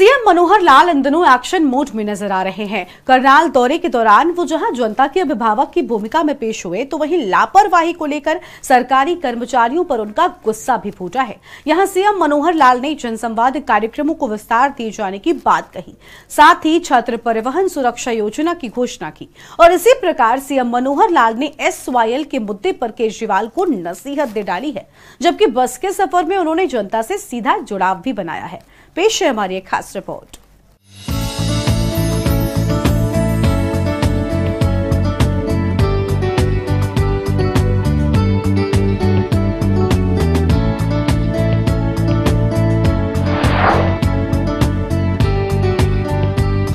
CM Manohar Lal इन दिनों action mode में नजर आ रहे हैं। करनाल दौरे के दौरान वो जहां जनता के अभिभावक की भूमिका में पेश हुए, तो वहीं लापरवाही को लेकर सरकारी कर्मचारियों पर उनका गुस्सा भी फूटा है। यहां सीएम मनोहर लाल ने जनसंवाद कार्यक्रमों को विस्तार दिए जाने की बात कही, साथ ही छात्र परिवहन सुरक्षा योजना की घोषणा की। और इसी प्रकार सीएम मनोहर लाल ने SYL के मुद्दे पर केजरीवाल को नसीहत दे डाली है, जबकि बस के सफर में उन्होंने जनता से सीधा जुड़ाव भी बनाया है। पेश है हमारी एक खास रिपोर्ट।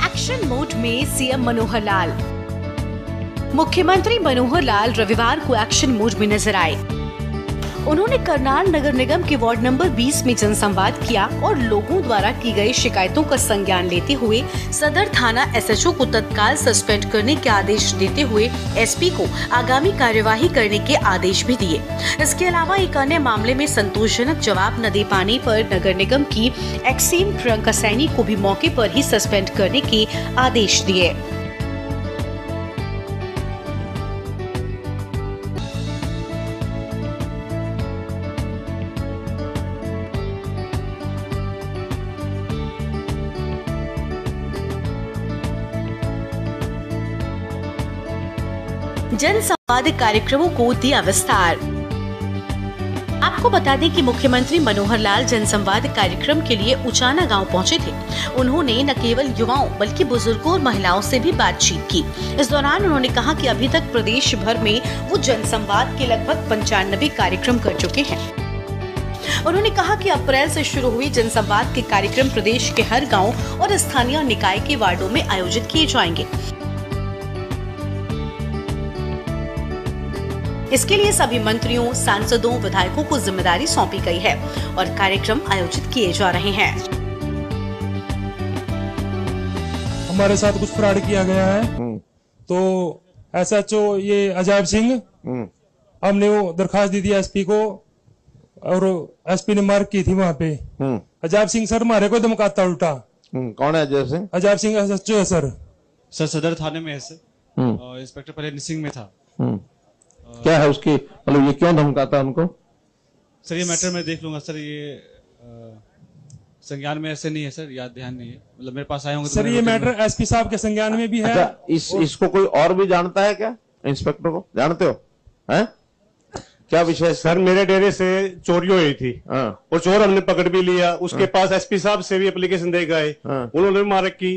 एक्शन मोड में सीएम मनोहर लाल। मुख्यमंत्री मनोहर लाल रविवार को एक्शन मोड में नजर आए। उन्होंने करनाल नगर निगम के वार्ड नंबर 20 में जनसंवाद किया और लोगों द्वारा की गई शिकायतों का संज्ञान लेते हुए सदर थाना SHO को तत्काल सस्पेंड करने के आदेश देते हुए SP को आगामी कार्यवाही करने के आदेश भी दिए। इसके अलावा एक अन्य मामले में संतोषजनक जवाब न दे पाने पर नगर निगम की एक्सीम प्रियंका सैनी को भी मौके पर ही सस्पेंड करने के आदेश दिए। जनसंवाद कार्यक्रमों को दिया विस्तार। आपको बता दें कि मुख्यमंत्री मनोहर लाल जनसंवाद कार्यक्रम के लिए उचाना गांव पहुंचे थे। उन्होंने न केवल युवाओं बल्कि बुजुर्गों और महिलाओं से भी बातचीत की। इस दौरान उन्होंने कहा कि अभी तक प्रदेश भर में वो जनसंवाद के लगभग 95 कार्यक्रम कर चुके हैं। उन्होंने कहा कि अप्रैल से शुरू हुई जनसंवाद के कार्यक्रम प्रदेश के हर गाँव और स्थानीय निकाय के वार्डों में आयोजित किए जाएंगे। इसके लिए सभी मंत्रियों, सांसदों, विधायकों को जिम्मेदारी सौंपी गई है और कार्यक्रम आयोजित किए जा रहे हैं। हमारे साथ कुछ फ्रॉड किया गया है, तो SHO ये अजैब सिंह, हमने वो दरखास्त दी थी SP को और SP ने मार्क की थी वहाँ पे। अजैब सिंह सर हमारे को धमकाता उल्टा। कौन है अजैब सिंह? अजैब सिंह SHO है सर। सदर थाने में है सर। इंस्पेक्टर पहले सिंह में था। क्या है उसकी, मतलब ये क्यों धमकाता उनको? सर ये मैटर मैं देख लूंगा सर। ये संज्ञान में ऐसे नहीं है सर, याद ध्यान नहीं है। मतलब मेरे पास आए होंगे सर। ये मैटर SP साहब के संज्ञान में भी है। अच्छा, इसको कोई और भी जानता है क्या? इंस्पेक्टर को जानते हो? हैं? क्या विषय? सर मेरे डेरे से चोरी हुई थी और चोर हमने पकड़ भी लिया। उसके पास SP साहब से भी एप्लीकेशन दे गए, उन्होंने मार्क की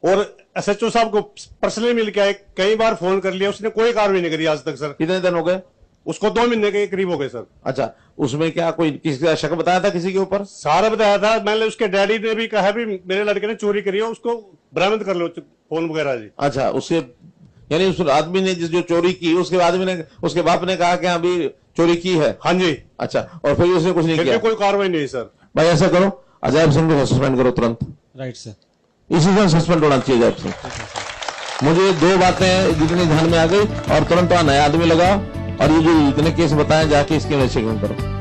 और SHO साहब को पर्सनली मिल के आए, कई बार फोन कर लिया, उसने कोई कार्रवाई नहीं करी आज तक सर। कितने दिन हो गए उसको? 2 महीने के करीब हो गए सर। अच्छा, उसमें क्या कोई किसी का शक बताया था किसी के ऊपर? सारा बताया था। मैंने उसके डैडी ने भी कहा भी मेरे लड़के ने चोरी करी है, उसको बरामद कर लो फोन वगैरह जी। अच्छा, उसके यानी उस आदमी ने जो चोरी की उसके आदमी ने, उसके बाप ने कहा कि अभी चोरी की है? हाँ जी। अच्छा, और फिर उसने कुछ नहीं किया? कोई कार्रवाई नहीं सर। भाई ऐसा करो, अजैब सिंह को सस्पेंड करो तुरंत। राइट सर, इसी दिन सस्पेंड होना चाहिए अजैब सिंह। मुझे 2 बातें जितनी ध्यान में आ गई, और तुरंत वहां नया आदमी लगाओ और ये जो इतने केस बताए जाके इसकी इन्वेस्टिगेशन करो।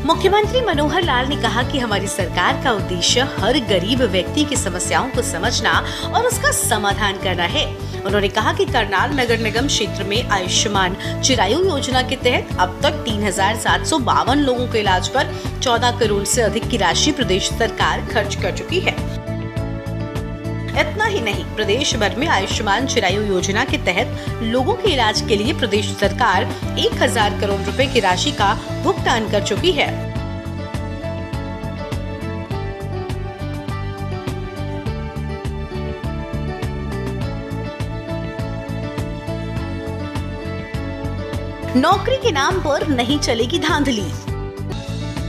मुख्यमंत्री मनोहर लाल ने कहा कि हमारी सरकार का उद्देश्य हर गरीब व्यक्ति की समस्याओं को समझना और उसका समाधान करना है। उन्होंने कहा कि करनाल नगर निगम क्षेत्र में आयुष्मान चिरायु योजना के तहत अब तक 3752 लोगों के इलाज पर 14 करोड़ से अधिक की राशि प्रदेश सरकार खर्च कर चुकी है। इतना ही नहीं, प्रदेश भर में आयुष्मान चिरायु योजना के तहत लोगों के इलाज के लिए प्रदेश सरकार 1000 करोड़ रुपए की राशि का भुगतान कर चुकी है। नौकरी के नाम पर नहीं चलेगी धांधली।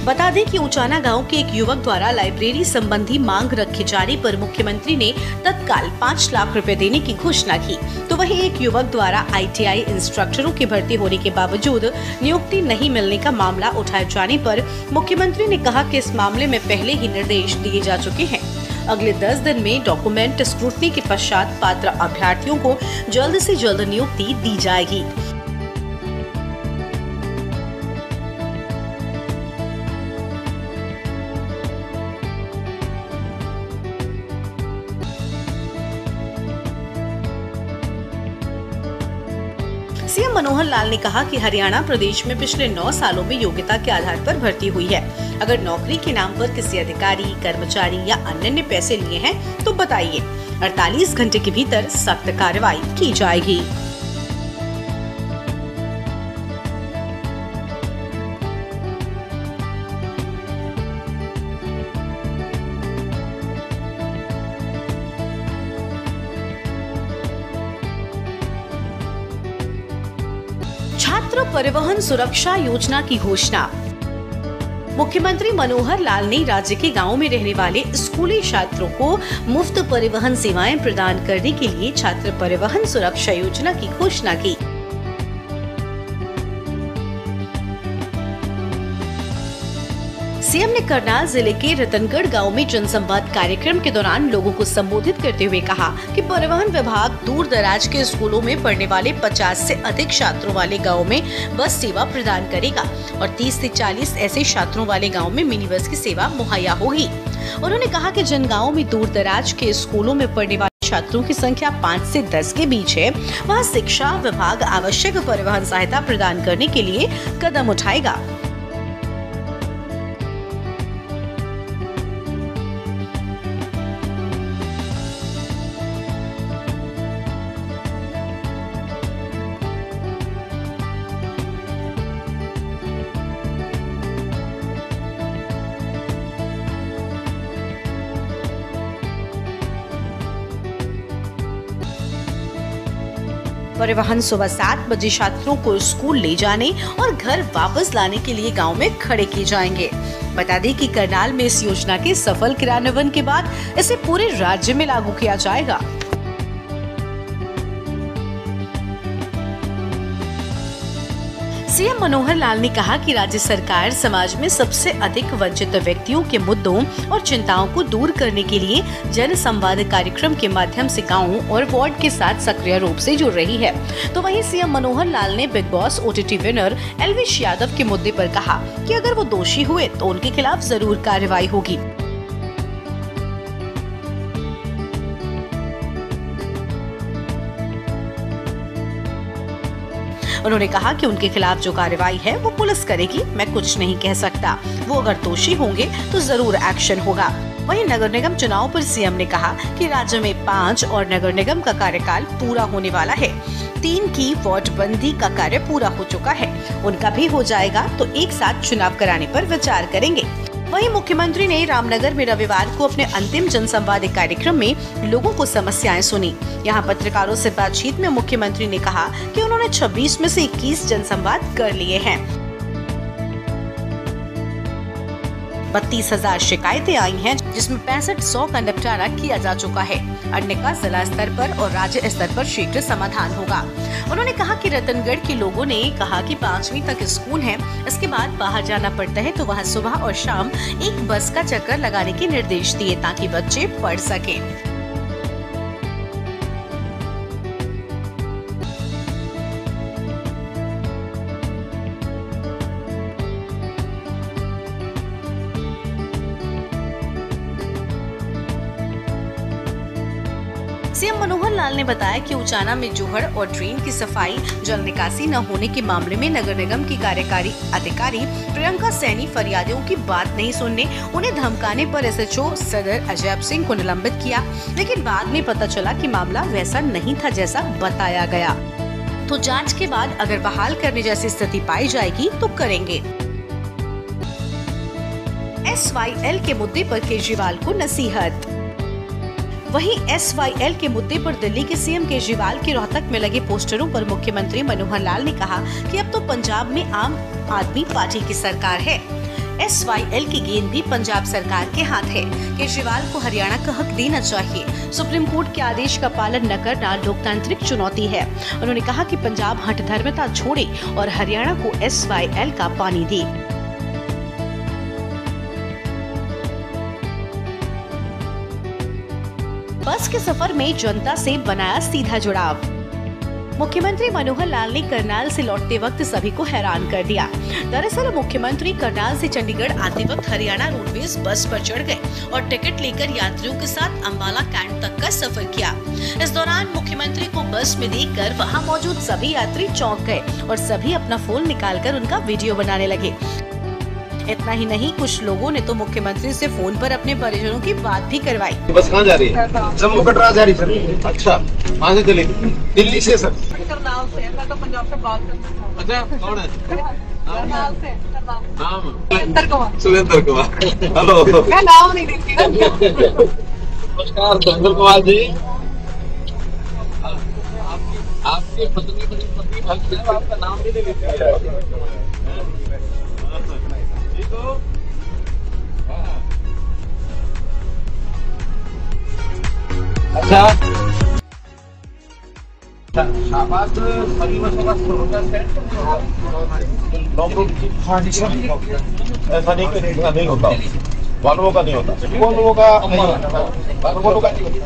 बता दें कि उचाना गांव के एक युवक द्वारा लाइब्रेरी संबंधी मांग रखे जाने पर मुख्यमंत्री ने तत्काल 5 लाख रुपए देने की घोषणा की। तो वहीं एक युवक द्वारा ITI इंस्ट्रक्टरों की भर्ती होने के बावजूद नियुक्ति नहीं मिलने का मामला उठाए जाने पर मुख्यमंत्री ने कहा कि इस मामले में पहले ही निर्देश दिए जा चुके हैं। अगले 10 दिन में डॉक्यूमेंट स्क्रूटनी के पश्चात पात्र अभ्यर्थियों को जल्द से जल्द नियुक्ति दी जाएगी। सीएम मनोहर लाल ने कहा कि हरियाणा प्रदेश में पिछले 9 सालों में योग्यता के आधार पर भर्ती हुई है। अगर नौकरी के नाम पर किसी अधिकारी, कर्मचारी या अन्य ने पैसे लिए हैं तो बताइए, 48 घंटे के भीतर सख्त कार्रवाई की जाएगी। छात्र परिवहन सुरक्षा योजना की घोषणा। मुख्यमंत्री मनोहर लाल ने राज्य के गांवों में रहने वाले स्कूली छात्रों को मुफ्त परिवहन सेवाएं प्रदान करने के लिए छात्र परिवहन सुरक्षा योजना की घोषणा की। सीएम ने करनाल जिले के रतनगढ़ गांव में जनसंवाद कार्यक्रम के दौरान लोगों को संबोधित करते हुए कहा कि परिवहन विभाग दूर दराज के स्कूलों में पढ़ने वाले 50 से अधिक छात्रों वाले गांव में बस सेवा प्रदान करेगा और 30 से 40 ऐसे छात्रों वाले गांव में मिनी बस की सेवा मुहैया होगी। उन्होंने कहा कि जिन गाँव में दूर दराज के स्कूलों में पढ़ने वाले छात्रों की संख्या 5 से 10 के बीच है, वहाँ शिक्षा विभाग आवश्यक परिवहन सहायता प्रदान करने के लिए कदम उठाएगा। परिवहन सुबह 7 बजे छात्रों को स्कूल ले जाने और घर वापस लाने के लिए गांव में खड़े किए जाएंगे। बता दें कि करनाल में इस योजना के सफल क्रियान्वयन के बाद इसे पूरे राज्य में लागू किया जाएगा। सीएम मनोहर लाल ने कहा कि राज्य सरकार समाज में सबसे अधिक वंचित व्यक्तियों के मुद्दों और चिंताओं को दूर करने के लिए जन संवाद कार्यक्रम के माध्यम से गाँव और वार्ड के साथ सक्रिय रूप से जुड़ रही है। तो वहीं सीएम मनोहर लाल ने big boss OTT winner Elvish Yadav के मुद्दे पर कहा कि अगर वो दोषी हुए तो उनके खिलाफ जरूर कार्रवाई होगी। उन्होंने कहा कि उनके खिलाफ जो कार्रवाई है वो पुलिस करेगी, मैं कुछ नहीं कह सकता। वो अगर दोषी होंगे तो जरूर एक्शन होगा। वहीं नगर निगम चुनाव पर सीएम ने कहा कि राज्य में 5 और नगर निगम का कार्यकाल पूरा होने वाला है। 3 की वार्डबंदी का कार्य पूरा हो चुका है, उनका भी हो जाएगा तो एक साथ चुनाव कराने पर विचार करेंगे। वहीं मुख्यमंत्री ने रामनगर में रविवार को अपने अंतिम जनसंवाद कार्यक्रम में लोगों को समस्याएं सुनी। यहां पत्रकारों से बातचीत में मुख्यमंत्री ने कहा कि उन्होंने 26 में से 21 जनसंवाद कर लिए हैं। 32,000 शिकायतें आई हैं, जिसमें 6500 का निपटारा किया जा चुका है। अन्य का जिला स्तर पर और राज्य स्तर पर शीघ्र समाधान होगा। उन्होंने कहा कि रतनगढ़ के लोगों ने कहा कि 5वीं तक स्कूल है, इसके बाद बाहर जाना पड़ता है, तो वहाँ सुबह और शाम एक बस का चक्कर लगाने के निर्देश दिए ताकि बच्चे पढ़ सकें। सीएम मनोहर लाल ने बताया कि उचाना में जोहड़ और ड्रेन की सफाई, जल निकासी न होने के मामले में नगर निगम की कार्यकारी अधिकारी प्रियंका सैनी फरियादियों की बात नहीं सुनने, उन्हें धमकाने पर SHO सदर अजैब सिंह को निलंबित किया, लेकिन बाद में पता चला कि मामला वैसा नहीं था जैसा बताया गया। तो जांच के बाद अगर बहाल करने जैसी स्थिति पाई जाएगी तो करेंगे। SYL के मुद्दे पर केजरीवाल को नसीहत। वहीं SYL के मुद्दे पर दिल्ली के सीएम केजरीवाल के रोहतक में लगे पोस्टरों पर मुख्यमंत्री मनोहर लाल ने कहा कि अब तो पंजाब में आम आदमी पार्टी की सरकार है। SYL की गेंद भी पंजाब सरकार के हाथ है। केजरीवाल को हरियाणा का हक देना चाहिए। सुप्रीम कोर्ट के आदेश का पालन न करना लोकतांत्रिक चुनौती है। उन्होंने कहा कि पंजाब हठधर्मिता छोड़े और हरियाणा को SYL का पानी दे। बस के सफर में जनता से बनाया सीधा जुड़ाव। मुख्यमंत्री मनोहर लाल ने करनाल से लौटते वक्त सभी को हैरान कर दिया। दरअसल मुख्यमंत्री करनाल से चंडीगढ़ आते वक्त हरियाणा रोडवेज बस पर चढ़ गए और टिकट लेकर यात्रियों के साथ अंबाला कैंट तक का सफर किया। इस दौरान मुख्यमंत्री को बस में देखकर वहां मौजूद सभी यात्री चौंक गए और सभी अपना फोन निकालकर उनका वीडियो बनाने लगे। इतना ही नहीं, कुछ लोगों ने तो मुख्यमंत्री से फोन पर अपने परिजनों की बात भी करवाई। बस कहाँ जा रही है? जम्मू कटरा जा रही सर। अच्छा, कहाँ से चलेगी? दिल्ली से सर। करनाल से। मैं तो पंजाब से बात करती हूँ। अच्छा, कौन है? करनाल से। सुरेंद्र कुमार। हेलो। मैं नाम नहीं देती ना। नमस्कार सुरेंद्र कुमार जी। आपकी पत्नी भक्त है, आपका नाम भी नहीं लेती। अच्छा, शाबाश। सभी बसों का प्रोसेस है। ऐसा नहीं होता, वालों का नहीं होता, वालों का नहीं होता, वालों का नहीं होता।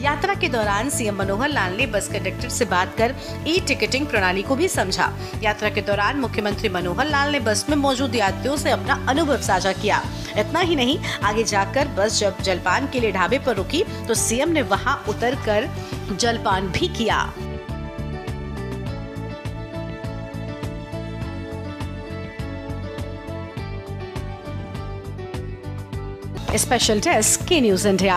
यात्रा के दौरान सीएम मनोहर लाल ने बस कंडक्टर से बात कर ई-टिकटिंग प्रणाली को भी समझा। यात्रा के दौरान मुख्यमंत्री मनोहर लाल ने बस में मौजूद यात्रियों से अपना अनुभव साझा किया। इतना ही नहीं, आगे जाकर बस जब जलपान के लिए ढाबे पर रुकी तो सीएम ने वहां उतरकर जलपान भी किया। स्पेशल डेस्क के न्यूज़ इंडिया।